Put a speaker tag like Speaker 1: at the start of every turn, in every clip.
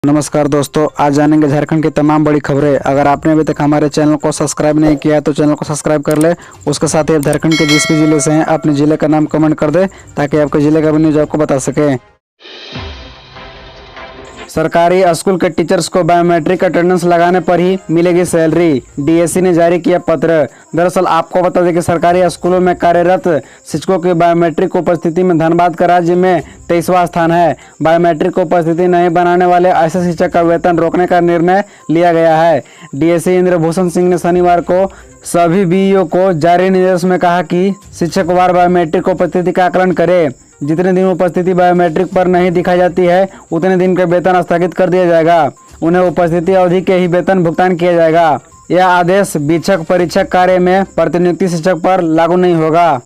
Speaker 1: नमस्कार दोस्तों, आज जानेंगे झारखंड की तमाम बड़ी खबरें। अगर आपने अभी तक हमारे चैनल को सब्सक्राइब नहीं किया है तो चैनल को सब्सक्राइब कर ले। उसके साथ ही आप झारखंड के जिस भी जिले से हैं अपने जिले का नाम कमेंट कर दे ताकि आपके जिले का भी न्यूज आपको बता सके। सरकारी स्कूल के टीचर्स को बायोमेट्रिक अटेंडेंस लगाने पर ही मिलेगी सैलरी, डीएससी ने जारी किया पत्र। दरअसल आपको बता दें कि सरकारी स्कूलों में कार्यरत शिक्षकों की बायोमेट्रिक उपस्थिति में धनबाद का राज्य में 23वां स्थान है। बायोमेट्रिक उपस्थिति नहीं बनाने वाले ऐसे शिक्षक का वेतन रोकने का निर्णय लिया गया है। डीएससी इंद्रभूषण सिंह ने शनिवार को सभी बीईओ को जारी निर्देश में कहा कि शिक्षकवार बायोमेट्रिक उपस्थिति का आकलन करे। जितने दिन उपस्थिति बायोमेट्रिक पर नहीं दिखाई जाती है उतने दिन का वेतन स्थगित कर दिया जाएगा। उन्हें उपस्थिति अवधि के ही वेतन भुगतान किया जाएगा। यह आदेश वीक्षक परीक्षक कार्य में प्रतिनियुक्ति शिक्षक पर लागू नहीं होगा।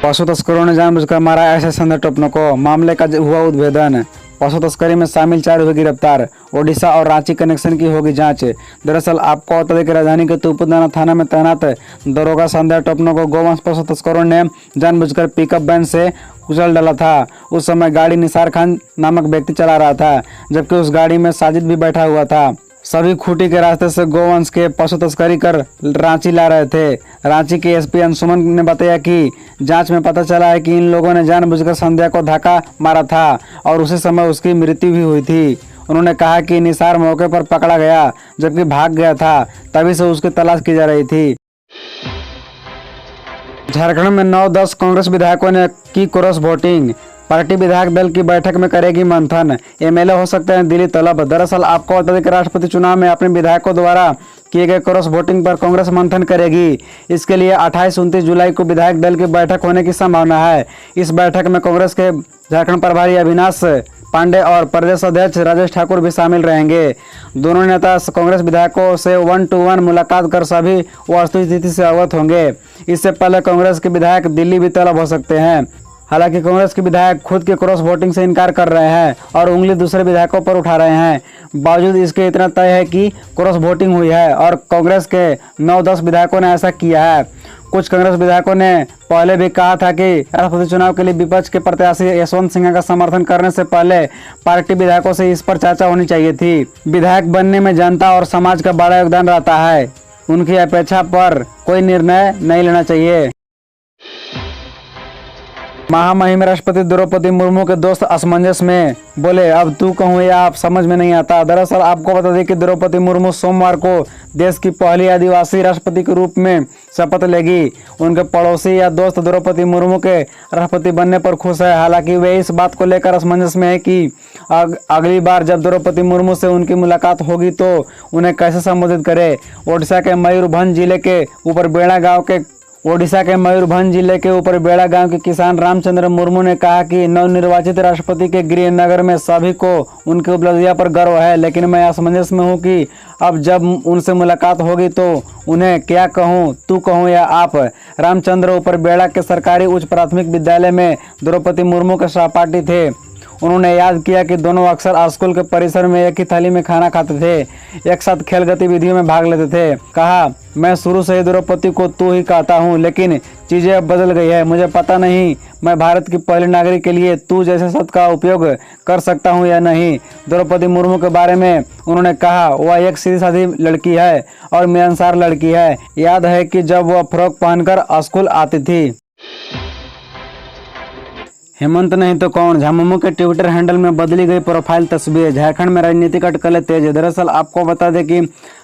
Speaker 1: पशु तस्करों ने जानबूझकर मारा ऐसे संदिग्ध टोपनों को, मामले का हुआ उद्भेदन। पशु तस्करी में शामिल 4 हुए गिरफ्तार। ओडिशा और रांची कनेक्शन की होगी जांच। दरअसल आपको बता दें कि राजधानी के तुपुदाना थाना में तैनात दरोगा संदिग्ध टोपनों को गोवंश पशु तस्करों ने जानबूझकर पिकअप वैन से कुचल डाला था। उस समय गाड़ी निसार खान नामक व्यक्ति चला रहा था, जबकि उस गाड़ी में साजिद भी बैठा हुआ था। सभी खूंटी के रास्ते से गोवंश के पशु तस्करी कर रांची ला रहे थे। रांची के एसपी अंशुमन ने बताया कि जांच में पता चला है कि इन लोगों ने जानबूझकर संध्या को धक्का मारा था और उसी समय उसकी मृत्यु भी हुई थी। उन्होंने कहा कि निसार मौके पर पकड़ा गया जबकि भाग गया था, तभी से उसकी तलाश की जा रही थी। झारखंड में 9-10 कांग्रेस विधायकों ने की क्रॉस वोटिंग। पार्टी विधायक दल की बैठक में करेगी मंथन, एमएलए हो सकते हैं दिल्ली तलब। दरअसल आपको बता दें कि राष्ट्रपति चुनाव में अपने विधायकों द्वारा किए गए क्रॉस वोटिंग पर कांग्रेस मंथन करेगी। इसके लिए 28-29 जुलाई को विधायक दल की बैठक होने की संभावना है। इस बैठक में कांग्रेस के झारखंड प्रभारी अविनाश पांडे और प्रदेश अध्यक्ष राजेश ठाकुर भी शामिल रहेंगे। दोनों नेता कांग्रेस विधायकों से 1-to-1 मुलाकात कर सभी वस्तुस्थिति से अवगत होंगे। इससे पहले कांग्रेस के विधायक दिल्ली भी तलब हो सकते हैं। हालांकि कांग्रेस के विधायक खुद के क्रॉस वोटिंग से इनकार कर रहे हैं और उंगली दूसरे विधायकों पर उठा रहे हैं। बावजूद इसके इतना तय है कि क्रॉस वोटिंग हुई है और कांग्रेस के 9-10 विधायकों ने ऐसा किया है। कुछ कांग्रेस विधायकों ने पहले भी कहा था कि राष्ट्रपति चुनाव के लिए विपक्ष के प्रत्याशी यशवंत सिन्हा का समर्थन करने से पहले पार्टी विधायकों से इस पर चर्चा होनी चाहिए थी। विधायक बनने में जनता और समाज का बड़ा योगदान रहता है, उनकी अपेक्षा पर कोई निर्णय नहीं लेना चाहिए। महामहिम राष्ट्रपति द्रौपदी मुर्मू के दोस्त असमंजस में बोले, अब तू कहूँ या आप समझ में नहीं आता। दरअसल आपको बता दें कि द्रौपदी मुर्मू सोमवार को देश की पहली आदिवासी राष्ट्रपति के रूप में शपथ लेगी। उनके पड़ोसी या दोस्त द्रौपदी मुर्मू के राष्ट्रपति बनने पर खुश है। हालांकि वे इस बात को लेकर असमंजस में है कि अगली बार जब द्रौपदी मुर्मू से उनकी मुलाकात होगी तो उन्हें कैसे संबोधित करे। ओडिशा के मयूरभंज जिले के ऊपर बेड़ा गांव के किसान रामचंद्र मुर्मू ने कहा कि नवनिर्वाचित राष्ट्रपति के गृह नगर में सभी को उनकी उपलब्धियों पर गर्व है, लेकिन मैं असमंजस में हूं कि अब जब उनसे मुलाकात होगी तो उन्हें क्या कहूं, तू कहूं या आप। रामचंद्र ऊपर बेड़ा के सरकारी उच्च प्राथमिक विद्यालय में द्रौपदी मुर्मू के सहपाठी थे। उन्होंने याद किया कि दोनों अक्सर स्कूल के परिसर में एक ही थाली में खाना खाते थे, एक साथ खेल गतिविधियों में भाग लेते थे। कहा, मैं शुरू से ही द्रौपदी को तू ही कहता हूँ, लेकिन चीजें अब बदल गई है। मुझे पता नहीं मैं भारत की पहली नागरिक के लिए तू जैसे शब्द का उपयोग कर सकता हूँ या नहीं। द्रौपदी मुर्मू के बारे में उन्होंने कहा, वह एक सीधी साधी लड़की है और मिलनसार लड़की है। याद है कि जब वह फ्रॉक पहनकर स्कूल आती थी। हेमंत नहीं तो कौन, झामुमो के ट्विटर हैंडल में बदली गई प्रोफाइल तस्वीर। झारखंड में राजनीतिक अटकलें तेज है। दरअसल आपको बता दें कि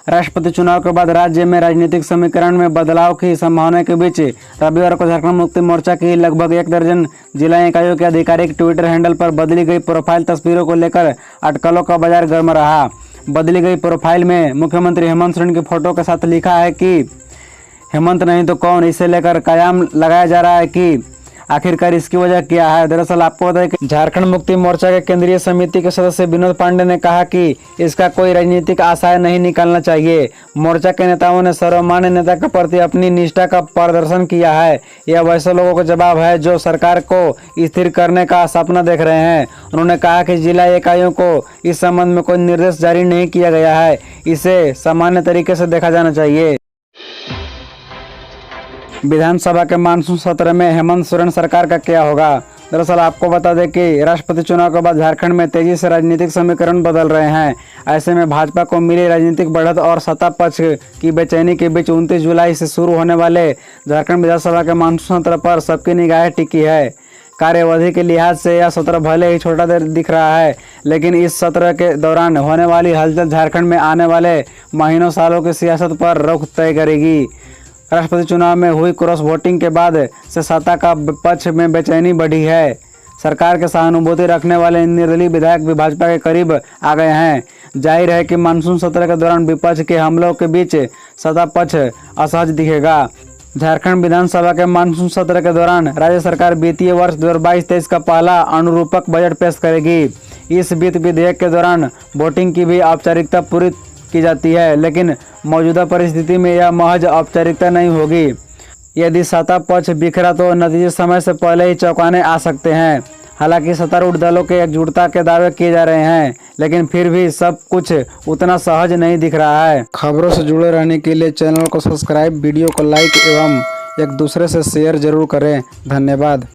Speaker 1: राष्ट्रपति चुनाव के बाद राज्य में राजनीतिक समीकरण में बदलाव की संभावना के बीच रविवार को झारखंड मुक्ति मोर्चा की लगभग 1 दर्जन जिला इकाइयों के आधिकारिक ट्विटर हैंडल पर बदली गई प्रोफाइल तस्वीरों को लेकर अटकलों का बाजार गर्म रहा। बदली गई प्रोफाइल में मुख्यमंत्री हेमंत सोरेन की फोटो के साथ लिखा है कि हेमंत नहीं तो कौन। इसे लेकर कयाम लगाया जा रहा है कि आखिरकार इसकी वजह क्या है। दरअसल आपको बताया कि झारखंड मुक्ति मोर्चा के केंद्रीय समिति के सदस्य विनोद पांडे ने कहा कि इसका कोई राजनीतिक आशय नहीं निकालना चाहिए। मोर्चा के नेताओं ने सर्वमान्य नेता के प्रति अपनी निष्ठा का प्रदर्शन किया है। यह वैसे लोगों का जवाब है जो सरकार को स्थिर करने का सपना देख रहे हैं। उन्होंने कहा कि जिला इकाइयों को इस संबंध में कोई निर्देश जारी नहीं किया गया है, इसे सामान्य तरीके से देखा जाना चाहिए। विधानसभा के मानसून सत्र में हेमंत सोरेन सरकार का क्या होगा। दरअसल आपको बता दें कि राष्ट्रपति चुनाव के बाद झारखंड में तेजी से राजनीतिक समीकरण बदल रहे हैं। ऐसे में भाजपा को मिली राजनीतिक बढ़त और सत्ता पक्ष की बेचैनी के बीच 29 जुलाई से शुरू होने वाले झारखंड विधानसभा के मानसून सत्र पर सबकी निगाहें टिकी है। कार्यअवधि के लिहाज से यह सत्र भले ही छोटा दिख रहा है, लेकिन इस सत्र के दौरान होने वाली हलचल झारखंड में आने वाले महीनों सालों की सियासत पर रुख तय करेगी। राष्ट्रपति चुनाव में हुई क्रॉस वोटिंग के बाद से सत्ता का पक्ष में बेचैनी बढ़ी है। सरकार के सहानुभूति रखने वाले निर्दलीय विधायक भी भाजपा के करीब आ गए हैं। जाहिर है कि मानसून सत्र के दौरान विपक्ष के हमलों के बीच सत्ता पक्ष असहज दिखेगा। झारखंड विधानसभा के मानसून सत्र के दौरान राज्य सरकार वित्तीय वर्ष 2022-23 का पहला अनुरूपक बजट पेश करेगी। इस वित्त विधेयक के दौरान वोटिंग की भी औपचारिकता पूरी की जाती है, लेकिन मौजूदा परिस्थिति में यह महज औपचारिकता नहीं होगी। यदि सत्ता पक्ष बिखरा तो नतीजे समय से पहले ही चौंकाने आ सकते हैं। हालांकि सत्तारूढ़ दलों के एकजुटता के दावे किए जा रहे हैं, लेकिन फिर भी सब कुछ उतना सहज नहीं दिख रहा है। खबरों से जुड़े रहने के लिए चैनल को सब्सक्राइब, वीडियो को लाइक एवं एक दूसरे से शेयर जरूर करें। धन्यवाद।